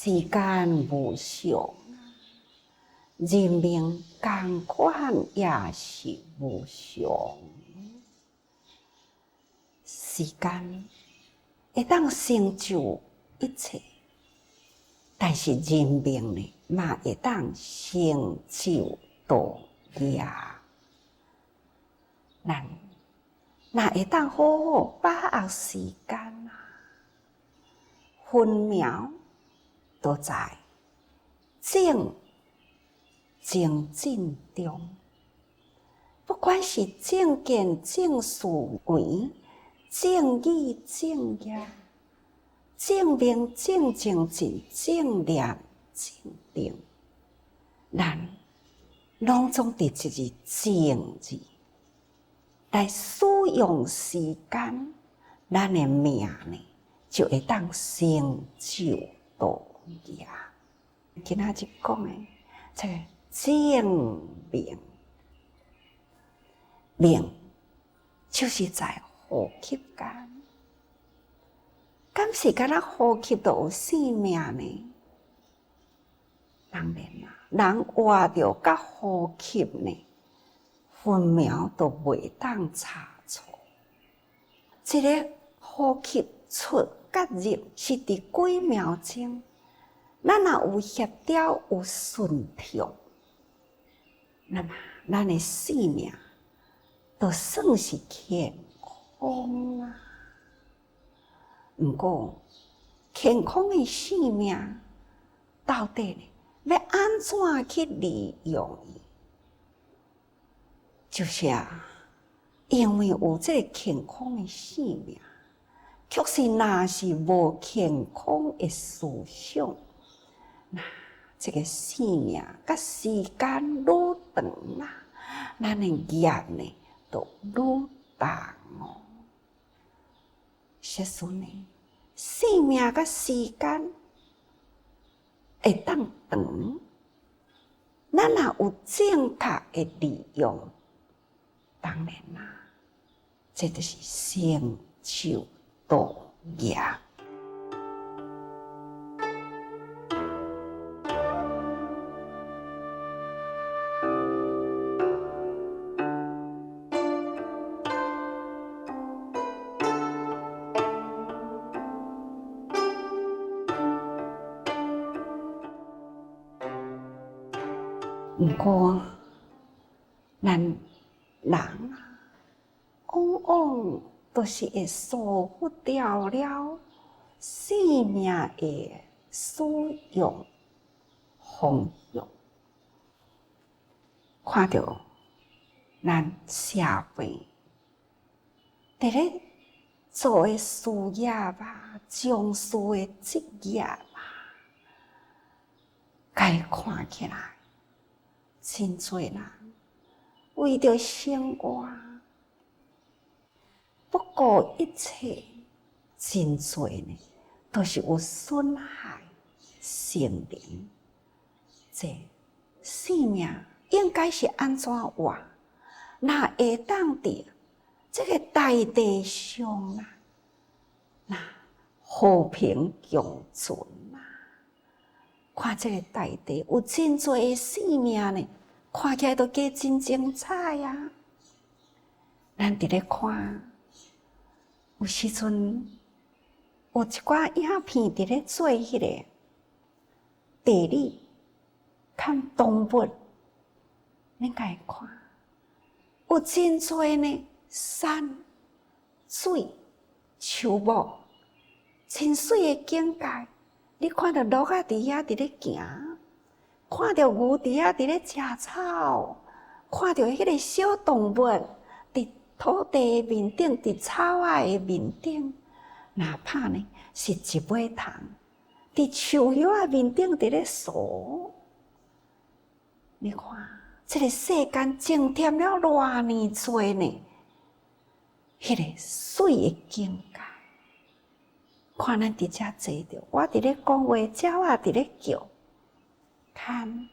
时间无常，人命同款也是无常。时间会当成就一切，但是人命呢，嘛会当成就道业。咱若会当好好把握时间啊，分秒都在正进中，不管是正见、正思维、正义、正业、正命、正精进、正念、正定，咱拢总伫一个正字来使用时间，咱的命呢就会当成就道业。今仔日讲的这个正命，命就是在呼吸间，敢是敢若呼吸都有生命呢？当然啦，人活着甲呼吸呢，分秒都袂当差错。一个呼吸出甲入是伫几秒钟，咱若有协调有顺畅，那么咱的生命都算是健康啊。不过，健康的生命到底呢，要安怎去利用伊？就是因为有这个健康的生命，却是若是无健康的思想，那这个生命甲时间愈长啦，咱的业呢就愈重哦。实说呢，生命甲时间会当长，咱若有正确的利用，当然啦，这就是成就道业。不过，咱人往往都是会疏忽掉了生命的使用方向。看到咱社会伫咧做的事业啊，从事的职业啊，该看起来真多人为着生活不顾一切，真多呢都是有损害生灵。这生命应该是安怎活？那会当伫这个大地上啊，那和平共存啊。看这个大地有真多的生命呢，看起来都加真精彩啊！咱伫咧看，有时阵有一寡影片伫咧做迄个地理看动物，恁家会看，有真多呢山水树木，真水的境界。你看到鹿仔伫遐伫咧行，看到牛伫遐伫咧食草，看到迄个小动物伫土地面顶，伫草仔的面顶，哪怕呢是一尾虫伫树叶仔面顶伫咧踅。你看，这个世间增添了偌尼多呢？迄个水的境界。看咱伫遮坐着，我伫咧讲话，鸟仔伫咧叫，看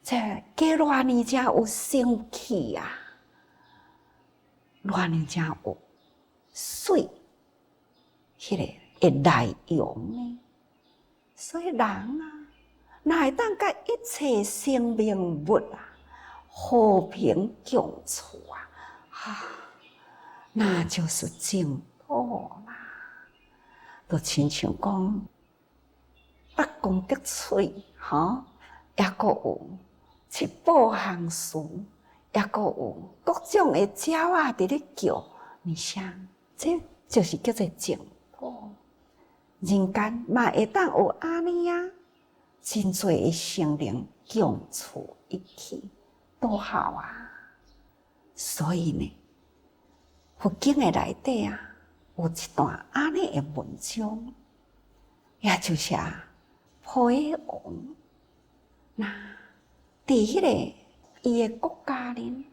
这加偌尼正有生气啊，偌尼正有水，迄个会内容呢，所以人啊，哪会当甲一切生命物啊和平共处啊？那就是净土啦。就亲像讲，八公得嘴，也阁有七宝行树，也阁有各种的鸟仔伫咧叫，你想，这就是叫做净土。人间嘛会当有安尼啊，真侪的生灵共处一起，多好啊！所以呢，佛经的内底啊，有一段安尼的文章，也就是普贤王，那伫迄个伊的国家呢，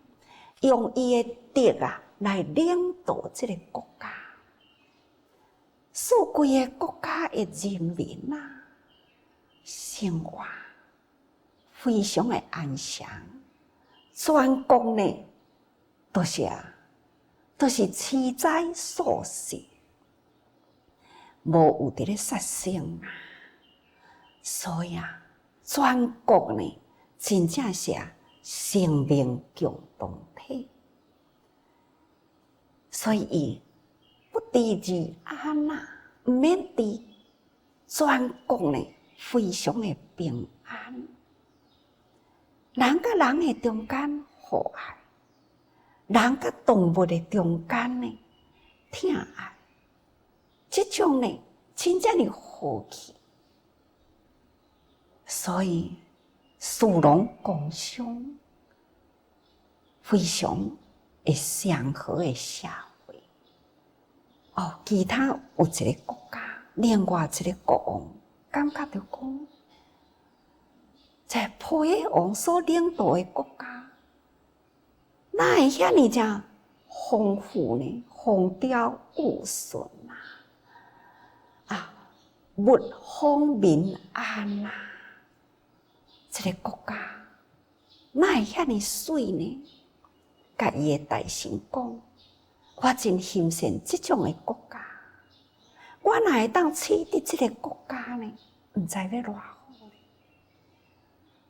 用伊的德来领导这个国家，使规个国家的人民生活非常的安详，全国呢都是奇哉素食，无有伫咧杀生所以全国呢真正是生命共同体，所以伊不敌治安毋免治，全国呢非常的平安，人甲人的中间和爱，人甲动物的中间呢疼爱，这种呢真正的和气，所以殊荣共享，非常的祥和的社会。其他有一个国家，另外一个国王，感觉到讲，在普贤王所领导的国家，哪会遐尼正丰富呢？风调雨顺物丰民安这个国家哪会遐尼水呢？甲伊的大臣讲，我真欣赏这种的国家，我哪会当取缔这个国家呢？毋知要偌好呢？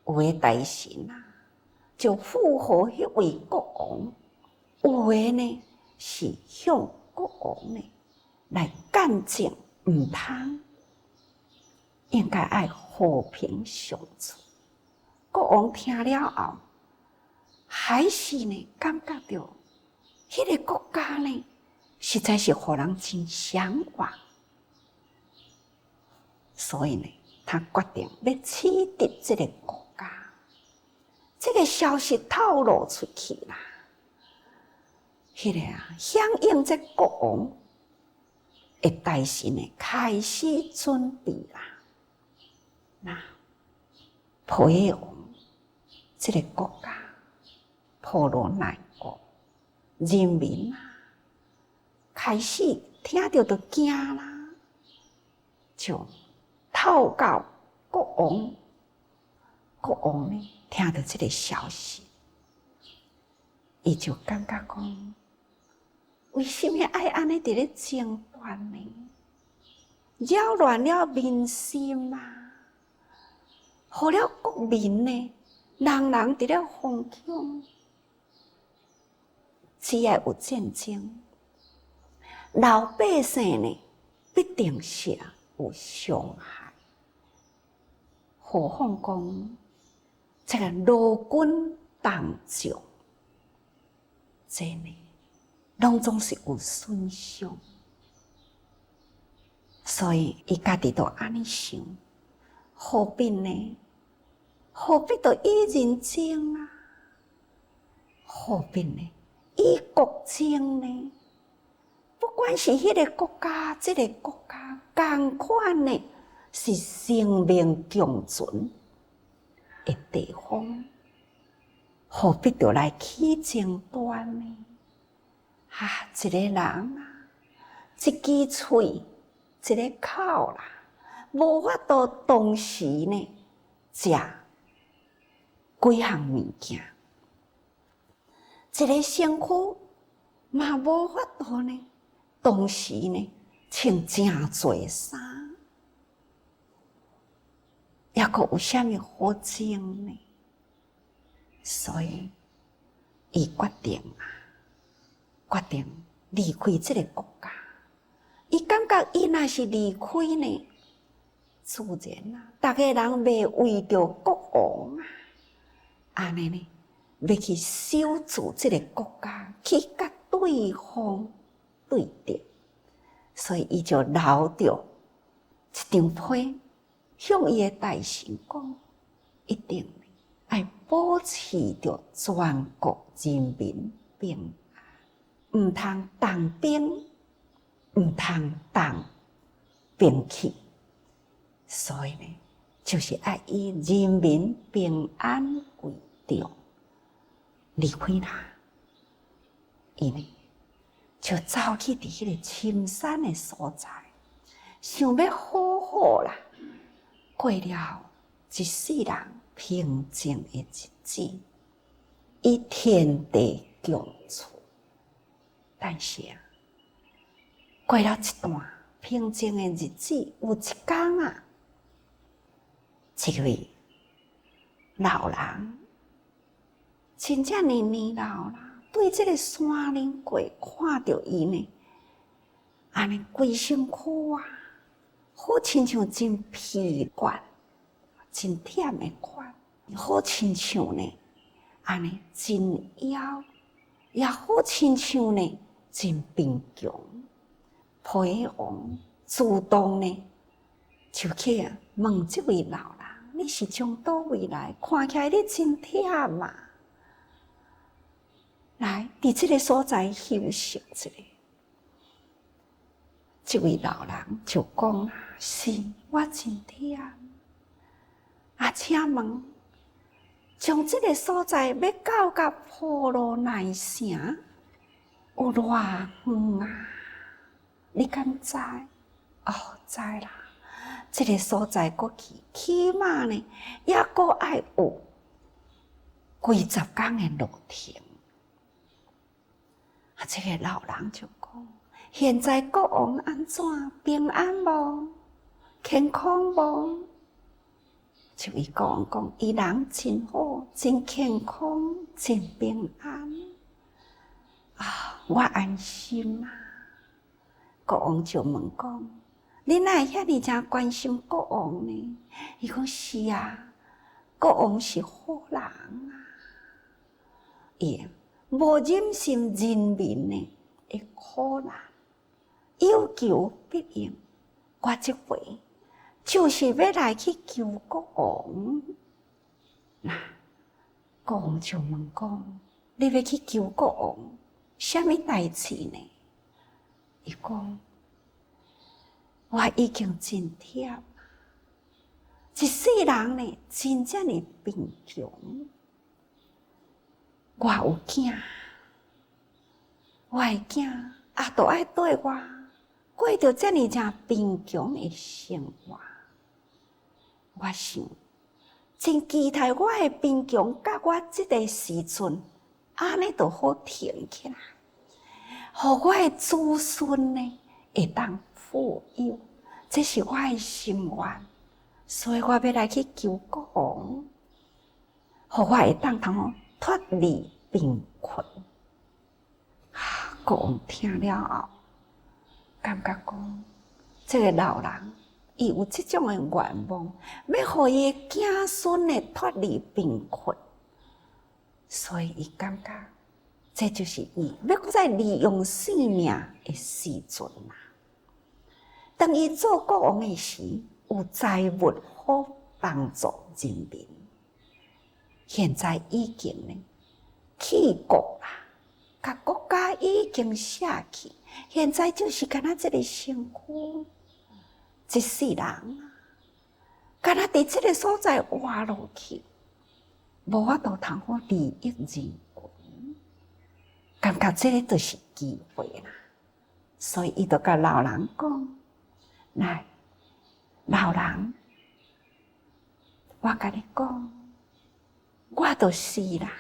有的大臣就附和迄位国王，有的呢是向国王呢来干政，毋通应该爱和平相处。国王听了后，还是呢感觉到迄个国家呢实在是互人真向往，所以呢，他决定要取缔这个国家。这个消息透露出去啦，迄个响应这国王的大臣呢开始准备啦。那普贤王这个国家普罗奈国人民开始听到就惊啦，就透告国王。国王呢听到这个消息，伊就感觉讲，为什么爱安尼伫咧争端呢？扰乱了民心互了国民呢，人人伫咧惶恐。只要有战争，老百姓呢必定是有伤害。何况讲这个陆军当中，这呢拢总是有损伤，所以伊家己都安尼想，何必呢？何必就以人争何必呢？以国争呢？不管是迄个国家、这个国家，同款呢是生命共存的地方，何必就来起争端呢？一个人一支嘴，一个口无法度同时呢食几项物件。一个身躯嘛无法度呢，同时呢穿真侪衫。抑阁有啥物好争呢？所以，伊决定离开这个国家。伊感觉伊若是离开呢，自然啊，逐个人袂为着国王啊，安尼呢，要去守住这个国家，去甲对方对敌。所以伊就留着一张批，向伊的大臣讲，一定要保持着全国人民平安，毋通动兵，毋通动兵器。所以呢，就是要以人民平安为重，离开他，伊呢就走去伫迄个深山的所在，想要好好啦过了一世人平静的日子，以天地共处。但是啊，过了一段平静的日子，有一天啊，一位老人，真正年老啦，对这个山林过看到伊呢，安尼规身躯啊，好亲像真疲倦、真忝的款，好亲像呢，安尼真枵，也好亲像呢，真贫穷。裴王主动呢，就去问这位老人：“你是从倒位来？看起来你真忝嘛？来，伫这个所在休息一下。”这位老人就讲啦：“是我真忝，啊，请问，从这个所在要到婆罗奈城，有偌远啊？你敢知？哦，知啦。这个所在过去，起码呢，也阁爱有几十天的路程。”啊，这个老人就讲：“现在国王安怎？平安无？健康无？”这位国王讲：“伊人真好，真健康，真平安。啊，我安心啊。”国王就问讲：“你哪会遐尼真关心国王呢？”伊讲：“是啊，国王是好人啊，伊无忍心人民呢的苦难，有求必应。我这回就是要来去救国王。”那国王就问讲：“你要去救国王，什么代志呢？”伊讲：“我已经真忝，一世人呢真正的贫穷。我有囝，我的囝也都爱对我过着这么真贫穷的生活。我想，真期待我的贫穷，甲我这个时阵，安尼就好停起来。”互我的子孙呢会当富有，这是我的心愿，所以我要来去救国王，互我会当脱离贫困。国王听了后，感觉讲，这个老人伊有这种的愿望，要互伊的子孙呢脱离贫困，所以伊感觉。这就是伊要再利用生命的时阵啦。当伊做国王的时，有财物好帮助人民。现在已经呢弃国啦，甲国家已经舍去，现在就是敢若这个身躯，一世人啊，敢若伫这个所在活落去，无法度通好利益人群。感觉这个就是机会啦，所以伊就甲老人讲：“来，老人，我甲你讲，我就是啦，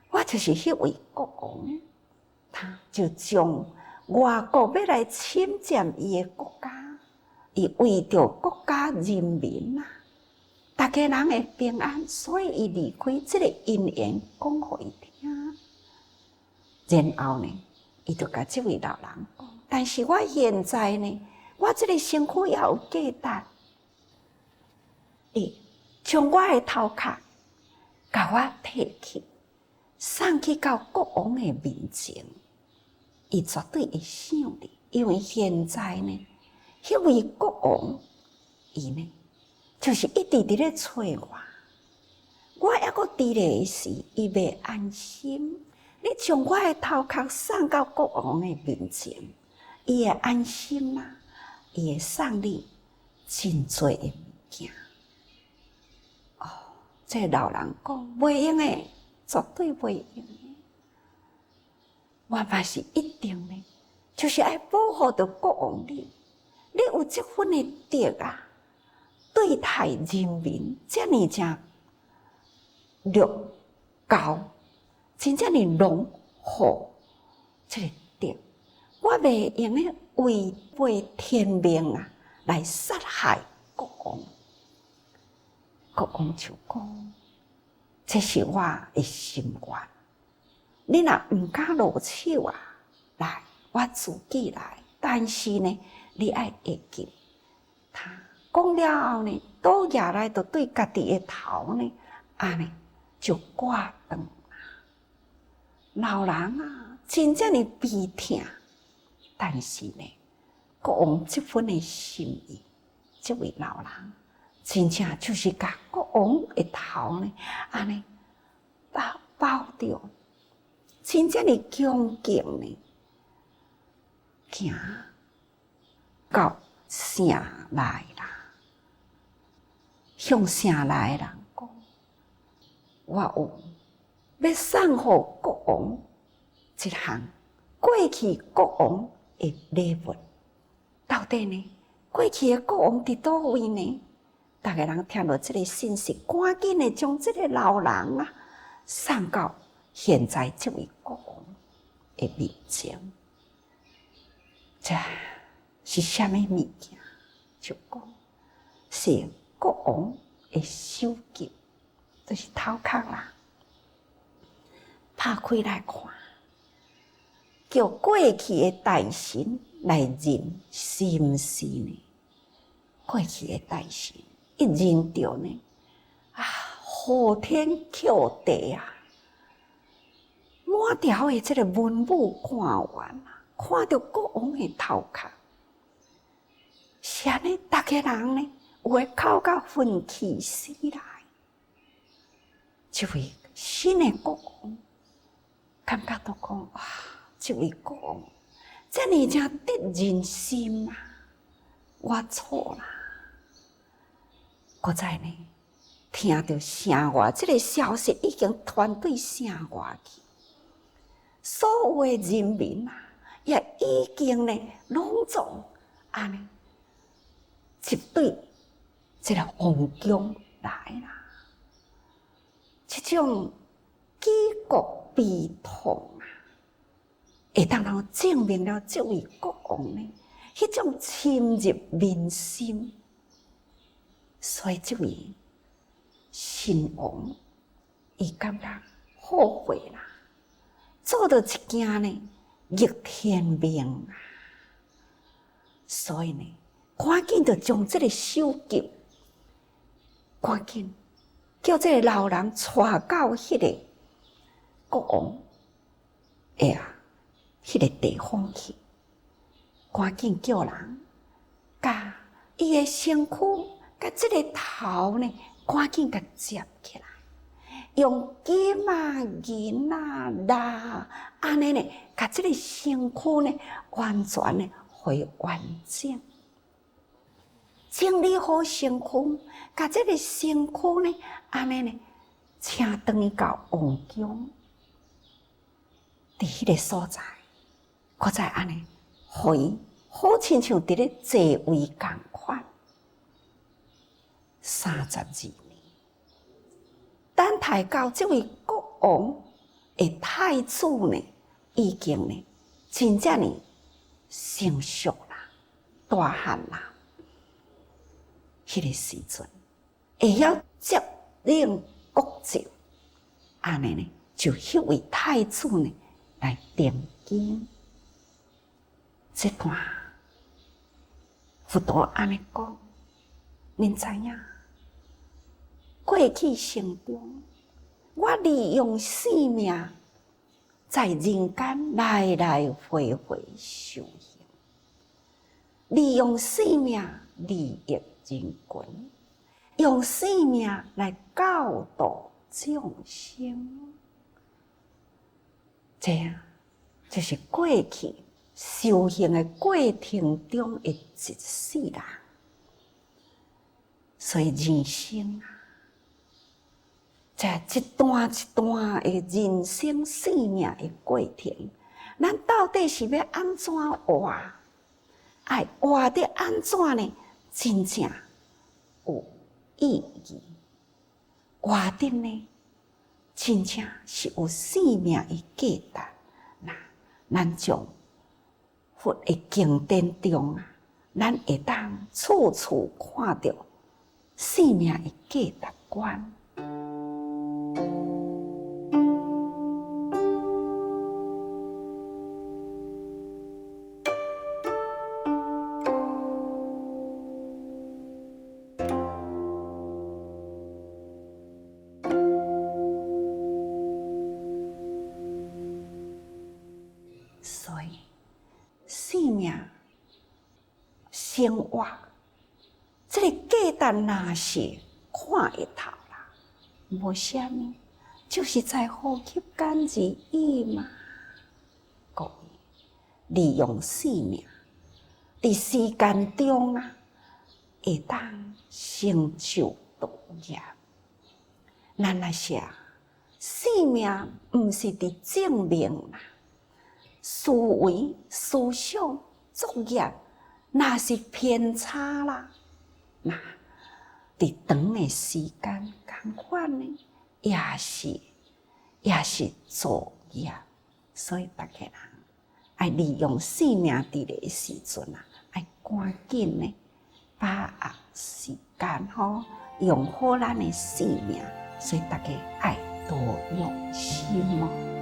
我就是迄位国王，他就将外国要来侵占伊的国家，伊为着国家人民啊，大家人会平安，所以伊离开这个因缘讲互伊听。然后呢，伊就甲这位老人讲：但是我现在呢，我这个身躯也有价值。你将我的头壳甲我摕去，送去到国王的面前，伊绝对会想你，因为现在呢，迄位国王，伊呢，就是一直伫咧找我，我还阁伫咧时，伊袂安心。你将我的头壳送到国王的面前，伊会安心啦，伊会送你真多的物件。哦，这老人讲袂用诶，绝对袂用诶。我嘛是一定呢，就是爱保护着国王你，你有这份的德啊，对待人民遮尔正乐高。真正的浓厚，这个德，我袂用咧违背天命啊，来杀害国王。国王就讲：这是我的心愿。你若毋敢落手啊，来，我自己来。但是呢，你爱会记他讲了后呢，倒下来就对家己的头呢，安尼就挂断。老人啊，真正的悲痛，但是呢，国王这份的心意，这位老人真正就是甲国王的头呢，安尼抱着，真正的恭敬呢，行到城来啦，向城来的人讲，我有。要送互国王一项过去国王的礼物，到底呢？过去的国王伫倒位呢？大家人听到这个信息，赶紧的将这个老人啊送到现在这位国王的面前。这是什么物件？就讲是国王的手机，就是头壳啦。拍开来看，叫过去的大神来认，是毋是呢？过去的大神一认到呢，呼天抢地啊！满条的这个文武官员啊，看到国王的头壳，是安尼，大家人呢，有诶哭到愤气死来，这位新的国王。感觉到讲哇，这位国王这尔正得人心啊！我错啦，搁再呢，听到城外这个消息已经传对城外去，所有的人民啊，也已经呢拢总安尼一对这个皇宫来啦，这种举国悲痛啊，会当让证明了这位国王呢，迄种深入民心，所以这位新王，伊感觉后悔啦，做到一件呢逆天命啊，所以呢，赶紧就将这个手机，赶紧叫这个老人带到迄个国王迄个地方去，赶紧叫人甲伊的身躯，甲这个头呢，赶紧甲接起来，用金啊、银啊、蜡安尼呢，甲这个身躯呢，完全呢，回完整，整理好身躯，甲这个身躯呢，安尼呢，请转到王宫。伫迄个所在，搁再安尼，互伊好亲像伫咧坐位共款。32年，等待到这位国王的太子呢，已经呢，真正呢成熟啦，大汉啦。迄个时阵，会晓接领国舅，安尼呢，就迄位太子呢来定京。这段佛陀安尼讲，恁知影？过去生中，我利用生命在人间来来回回修行，利用生命利益人群，用生命来教导众生。这样就是过去修行的过程中的一世人。所以人生啊，这一段一段的人生生命的过程，咱到底是要安怎活？爱活得安怎呢？真正有意义。活得呢，真正是有生命的价值。那咱从佛的经典中啊，咱会当处处看到生命的价值观。所以，生命、生活，这个价值若是看会透啦，无啥物，就是在呼吸间而已嘛。各位，利用生命，伫时间中啊，会当成就道业。咱来说，生命毋是伫正面啦。思维、思想、作业，那是偏差啦。那伫长的时间同款呢，也是作业。所以大家人爱利用生命伫个时阵啊，爱赶紧呢，把握时间吼，用好咱的生命。所以大家爱多用心哦。